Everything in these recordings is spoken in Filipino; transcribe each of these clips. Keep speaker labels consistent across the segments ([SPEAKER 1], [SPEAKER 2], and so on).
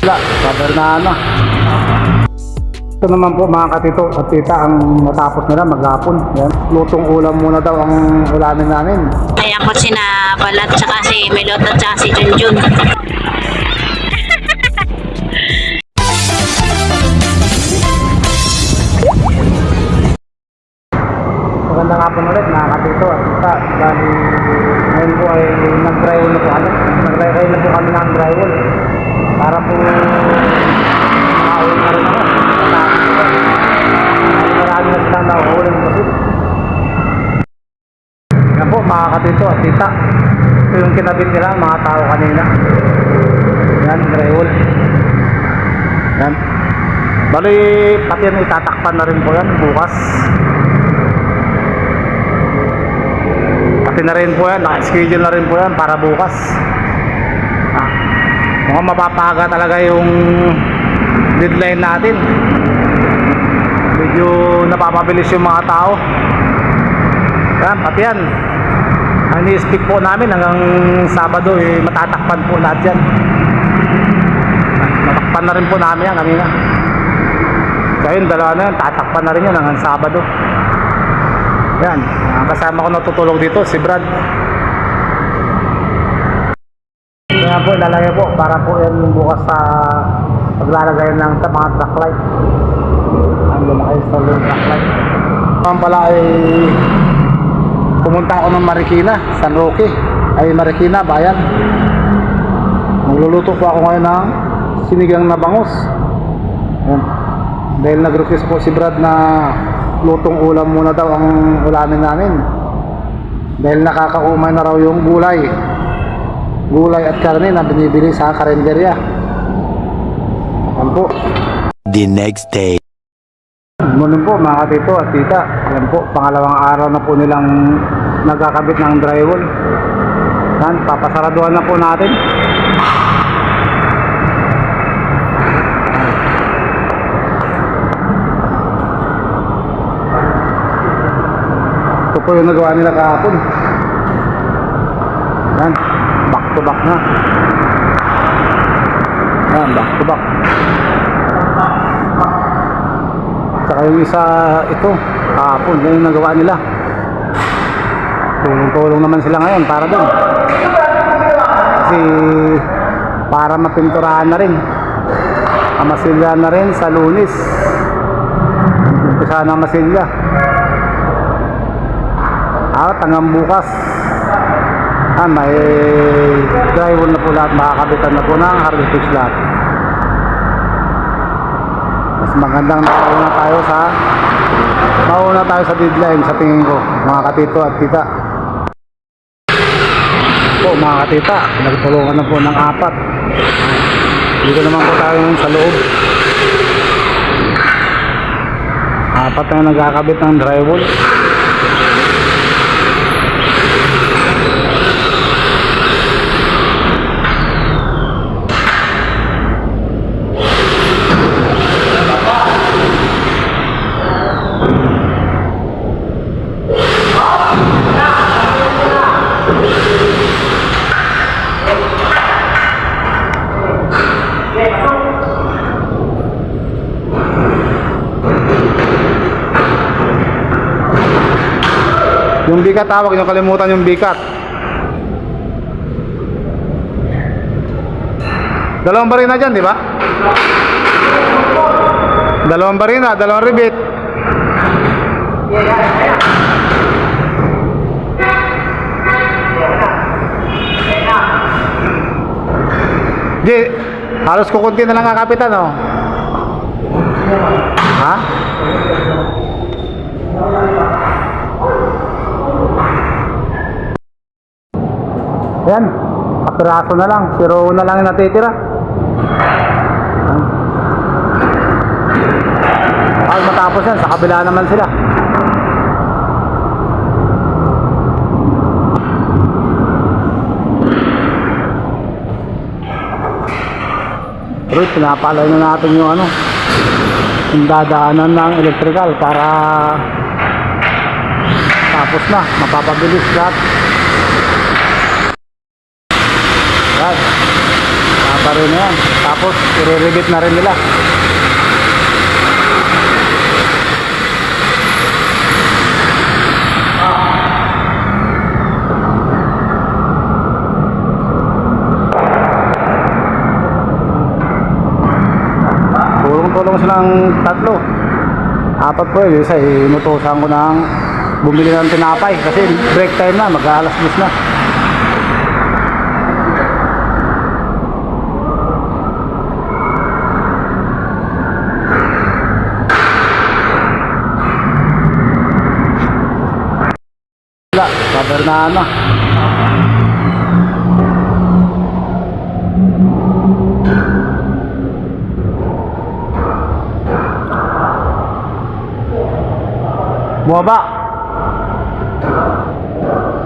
[SPEAKER 1] Wala, sabar na ano. Ito naman po mga katito at tita, ang natapos nila maghapon. Yan, lutong ulam muna daw ang ulamin namin.
[SPEAKER 2] Ayan po sina Balat, tsaka si Melot at tsaka si Junjun.
[SPEAKER 1] Magandang hapon ulit mga katito at tita. Dahil ngayon po ay nag-drywall na po kami. Nag-drywall na po kami ng drywall. Para po makauwi na rin ako. Marami na silang nakukulang kasi. Yan po mga katito at tita. Ito yung kinabit nila mga tao kanina. Yan, drywall. Yan. Bali, pati yan itatakpan na rin po yan bukas. Pati na rin po yan, naka-schedule na rin po yan para bukas. Mukhang mapapaga talaga yung deadline natin. Medyo napapabilis yung mga tao. Yan, pati yan. Ang ni-speak po namin hanggang Sabado matatakpan po lahat yan. Natakpan na rin po namin yan kanina. Kaya yung dalawa na yan, tatakpan na rin yan hanggang Sabado. Yan, ang kasama ko natutulog dito si Brad. Kaya po ilalagay po para po yan bukas sa paglalagay ng mga truck light. Ano naka-install yung truck light. Naman pala ay pumunta ako ng Marikina, San Roque ay Marikina, bayan. Magluluto po ako ngayon ng sinigang na bangus. Yan. Dahil nag-request po si Brad na lutong ulam muna daw ang ulamin namin. Dahil nakakaumay na raw yung gulay at karne na binibili sa karinderya. Yan po.
[SPEAKER 3] The next day.
[SPEAKER 1] Muna po mga katito at tita. Yan po, pangalawang araw na po nilang nagkakabit ng drywall. Yan, papasaraduhan na po natin. Ito po yung nagawa nila kahapon. Yan, back to back na. Yan, back to back. Saka yung isa ito, kahapon, yan yung nagawa nila. Tulong-tulong naman sila ngayon para doon. Kasi para mapinturahan na rin. Amasilya na rin sa Lunes. Umpisa na masilya. Hanggang bukas may drywall na po lahat, makakabitan na po ng hardware fix lahat. Mas magandang mauna tayo sa deadline sa tingin ko mga katito at tita. Po mga katita, nagtulungan na po ng 4. Dito naman po tayo sa loob. 4 na nagkakabit ng drywall. Yung bikat, tawag nyo, kalimutan yung bikat. Dalawang barina dyan, di ba? Dalawang barina, dalawang ribit. Di, halos kukunti na lang ang kapitan, oh. Ha? Yan, kapiraso na lang, 0 na lang yung natitira. Ay, matapos yan, sa kabila naman sila. Pero pinapalay na natin yung yung dadaanan ng electrical para tapos na, mapapabilis lahat. Yan, baro na yan. Tapos i-rebit na rin nila. Tulong silang tatlo. Apat po yun. Isa inutusan ko ng bumili ng tinapay kasi break time na, mag-aalas 10 na. Wala, cover na ano. Buwaba.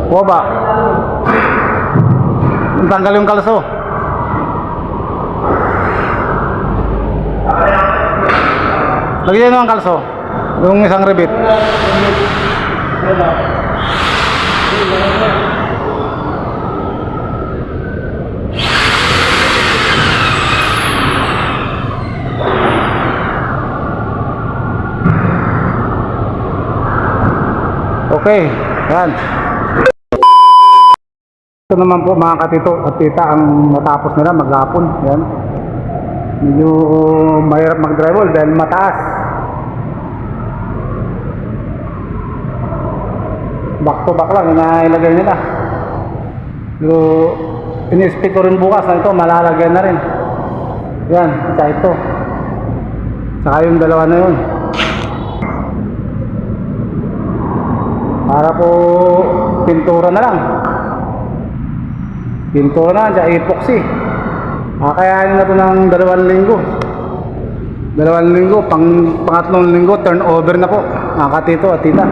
[SPEAKER 1] Buwaba. Tanggal yung kalso. Lagyan nyo ang kalso. Yung isang rebit. Okay, yan. Ito naman po mga katito at tita ang natapos nila maghapon. Yan. Medyo mahirap mag-drywall dahil mataas. Back to back lang, inailagay nila. Pero in-expect ko rin bukas na ito, malalagyan na rin. Yan, tsaka ito. Tsaka yung dalawa na yun. Para po pintura na lang. Pintura na, tsaka epoxy. Kakayanin na ito ng 2 linggo. 2 linggo, pangatlong linggo, turnover na po. Nakakatito at tita.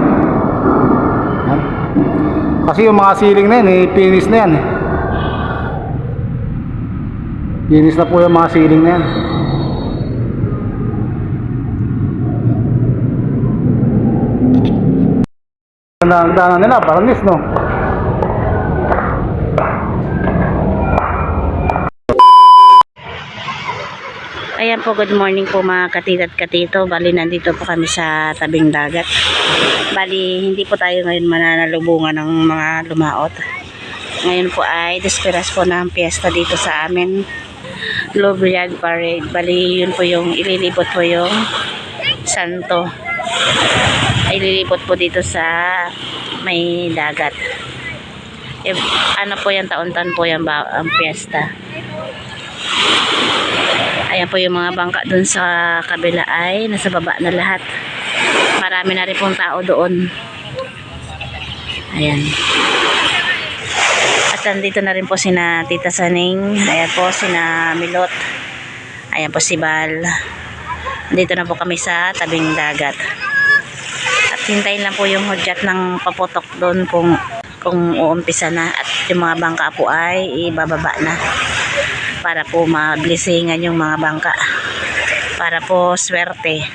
[SPEAKER 1] Yan. Kasi yung mga ceiling na yan, finish na yan. Finish na po yung mga ceiling na yan. Ang daanan nila, paranis, no?
[SPEAKER 2] Ayan po, good morning po mga katita at katito. Bali, nandito po kami sa tabing dagat. Bali, hindi po tayo ngayon mananalubungan ng mga lumaot. Ngayon po ay desperas po ng piyesta dito sa amin. Lobriag Parade. Bali, yun po yung ililipot po yung santo. Ay lilipot po dito sa may dagat. Ano po yan, taon-taon po yan ang piyesta. Ayan po yung mga bangka dun sa kabila ay nasa baba na lahat. Marami na rin pong tao doon. Ayan. At nandito na rin po sina Tita Saning. Ayan po sina Milot. Ayan po si Bal. Dito na po kami sa tabing dagat. At hintayin lang po yung hudyat ng paputok doon kung uumpisa na. At yung mga bangka po ay ibababa na. Para po mablisingan yung mga bangka. Para po swerte.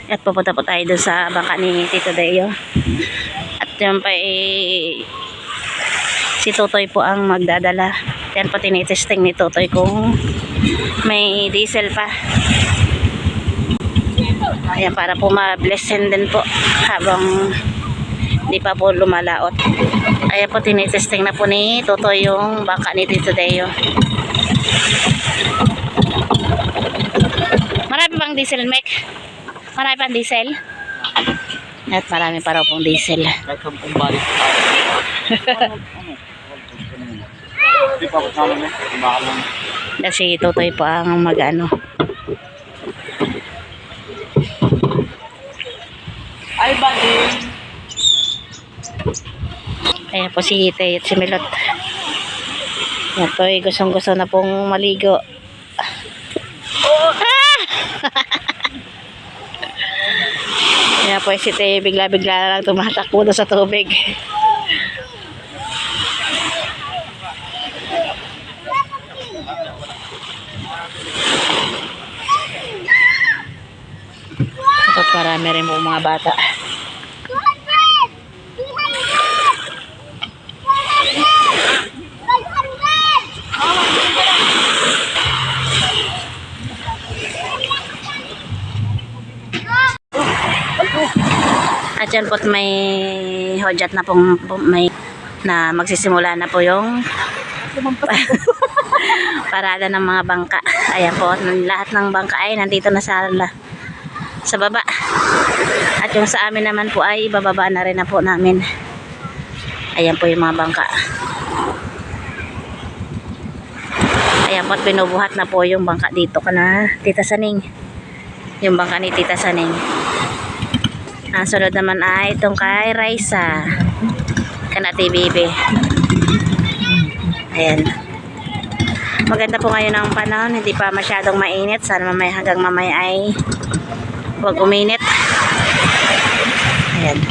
[SPEAKER 2] At pupunta po tayo doon sa bangka ni Tito Deo. At yun pa si Tutoy po ang magdadala. Yan po tinitesting ni Tutoy kung may diesel pa. Ayan, para po ma-blessin din po habang di pa po lumalaot. Ayan po, tinitesting na po ni Tutoy yung bangka ni Tito Deo. Marami pang diesel, Mek? Marami pang diesel? At marami pa raw pong diesel.
[SPEAKER 1] Kahit ang balik. Hindi pa ako naman eh. Kumakalong.
[SPEAKER 2] Kasi Tutoy po ang mag-ano.
[SPEAKER 4] Ay, buddy.
[SPEAKER 2] Ayan po si Hite at si Milot. Yan po, gustong-gusto na pong maligo. Ah! Ayan po si Hite, bigla-bigla na lang tumatakbo sa tubig. Ito, marami rin po mga bata. At yan po't may hudyat na pong may na magsisimula na po yung parada ng mga bangka. Ayan po, lahat ng bangka ay nandito na sa baba. At yung sa amin naman po ay ibababa na rin na po namin. Ayan po yung mga bangka. Ayan po, at binubuhat na po yung bangka dito kana Tita Saning. Yung bangka ni Tita Saning. Ang sunod naman ay itong kay Raisa. Kana TBB. Ayan. Maganda po ngayon ang panahon. Hindi pa masyadong mainit. Sana mamaya hanggang mamaya ay huwag uminit. Ayan.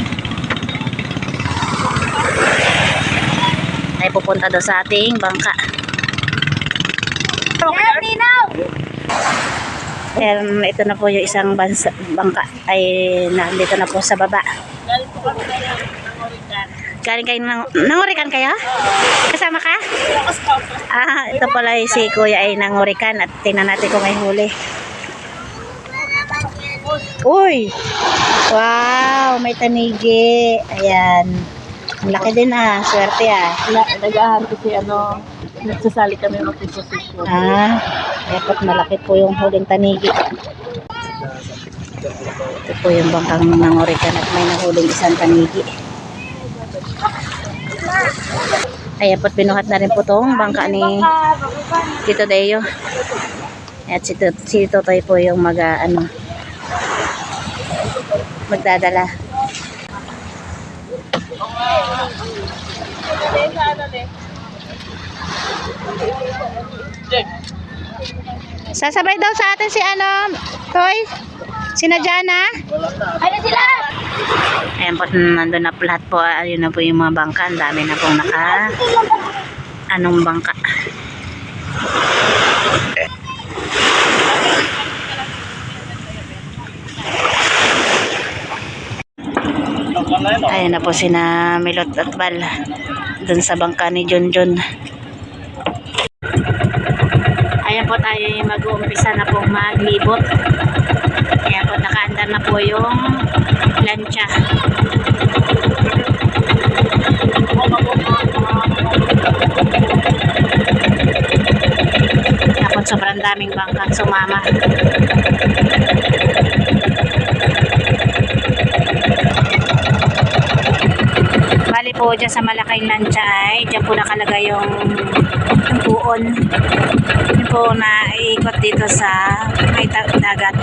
[SPEAKER 2] Ay pupunta daw sa ating bangka. Ayan, ito na po yung isang bangka ay nandito na po sa baba. Galing kayo nangurikan kayo? Kasama ka? Ito pala si Kuya ay nangurikan at tingnan natin kung may huli. Uy! Wow! May tanigi. Ayan. Ang laki din swerte
[SPEAKER 4] Nag-ahan kasi nagsasali kami mag-posisyon.
[SPEAKER 2] Dapat malaki po yung huling tanigi. Ito po yung bangkang nangurikan at may nahuling isang tanigi. Ayan po't binuhat na rin po tong bangka ni Tito Deo. At si Totoy po yung magdadala. Sasabay daw sa atin si Toy? Sina Jana? Ayun sila! Ayan po, nandun na lahat po. Ayun na po yung mga bangka. Ang dami na pong bangka. Ayun na po sina Milot at Bal. Dun sa bangka ni Junjun. Ayan po tayo mag-uumpisa na pong maglibot. Ayan po, nakaandar na po yung lancha. Ayan po, sobrang daming bangkang sumama. Bali po dyan sa malaking lancha ay dyan po nakalagay yung puon. Yun po na iikot dito sa may dagat.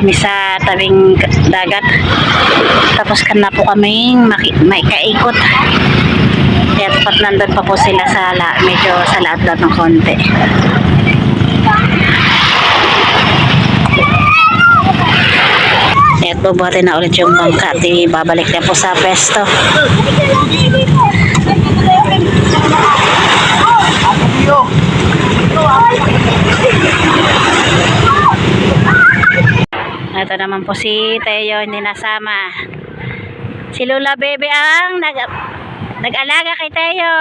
[SPEAKER 2] kami sa tabing dagat. Tapos kan na po kaming may kaikot. Kaya tapat nandun pa po sila sa medyo sa lahat-lahat ng konti. At bubuhatin na ulit yung bangka at babalik na po sa pesto. Ito naman po si Teo, hindi nasama. Si Lola Bebe ang nag-alaga kay Teo.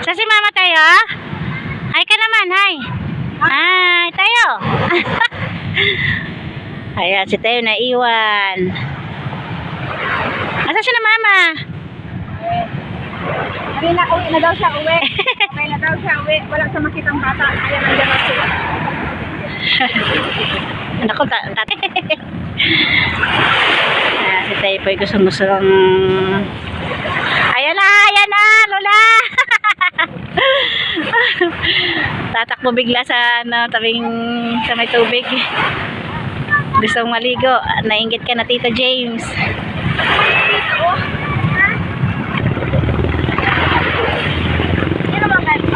[SPEAKER 2] Sa si Mama Teo? Hi ka naman, hi. Hi, Teo. Ayan, si Teo naiwan. Asa siya na Mama?
[SPEAKER 4] Kanina uwi na daw siya uwi. Okay na daw siya uwi. Wala sa makitang bata. Kaya nandiyan na siya.
[SPEAKER 2] Anak ko, tate. Si Teo po ay gusto ng... Ayan na, Lola. Tatakbo bigla sa tabing sa may tubig. Gustong maligo. Nainggit ka na Tito James.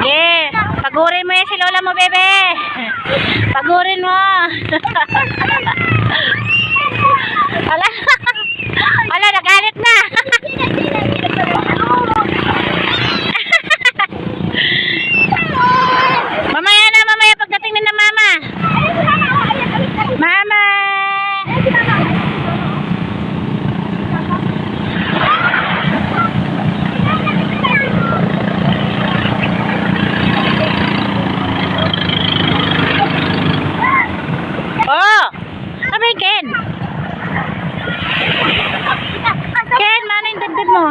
[SPEAKER 2] Yeah, pagurin mo yan si Lola mo, bebe. Pagurin mo. Wala. Wala, nagalit na. Mamaya pagdating na Mama. Mama. Oh, abay Ken. Ken, mana yung dagdag mo?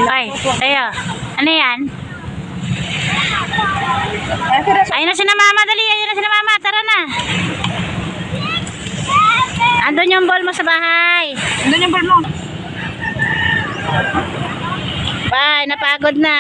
[SPEAKER 2] Ay, ayo. Ano yan? Ayun na si na Mama, dali. Ayun na si na Mama, tara na. Andun yung ball mo sa bahay.
[SPEAKER 4] Andun yung ball mo.
[SPEAKER 2] Bye, napagod na.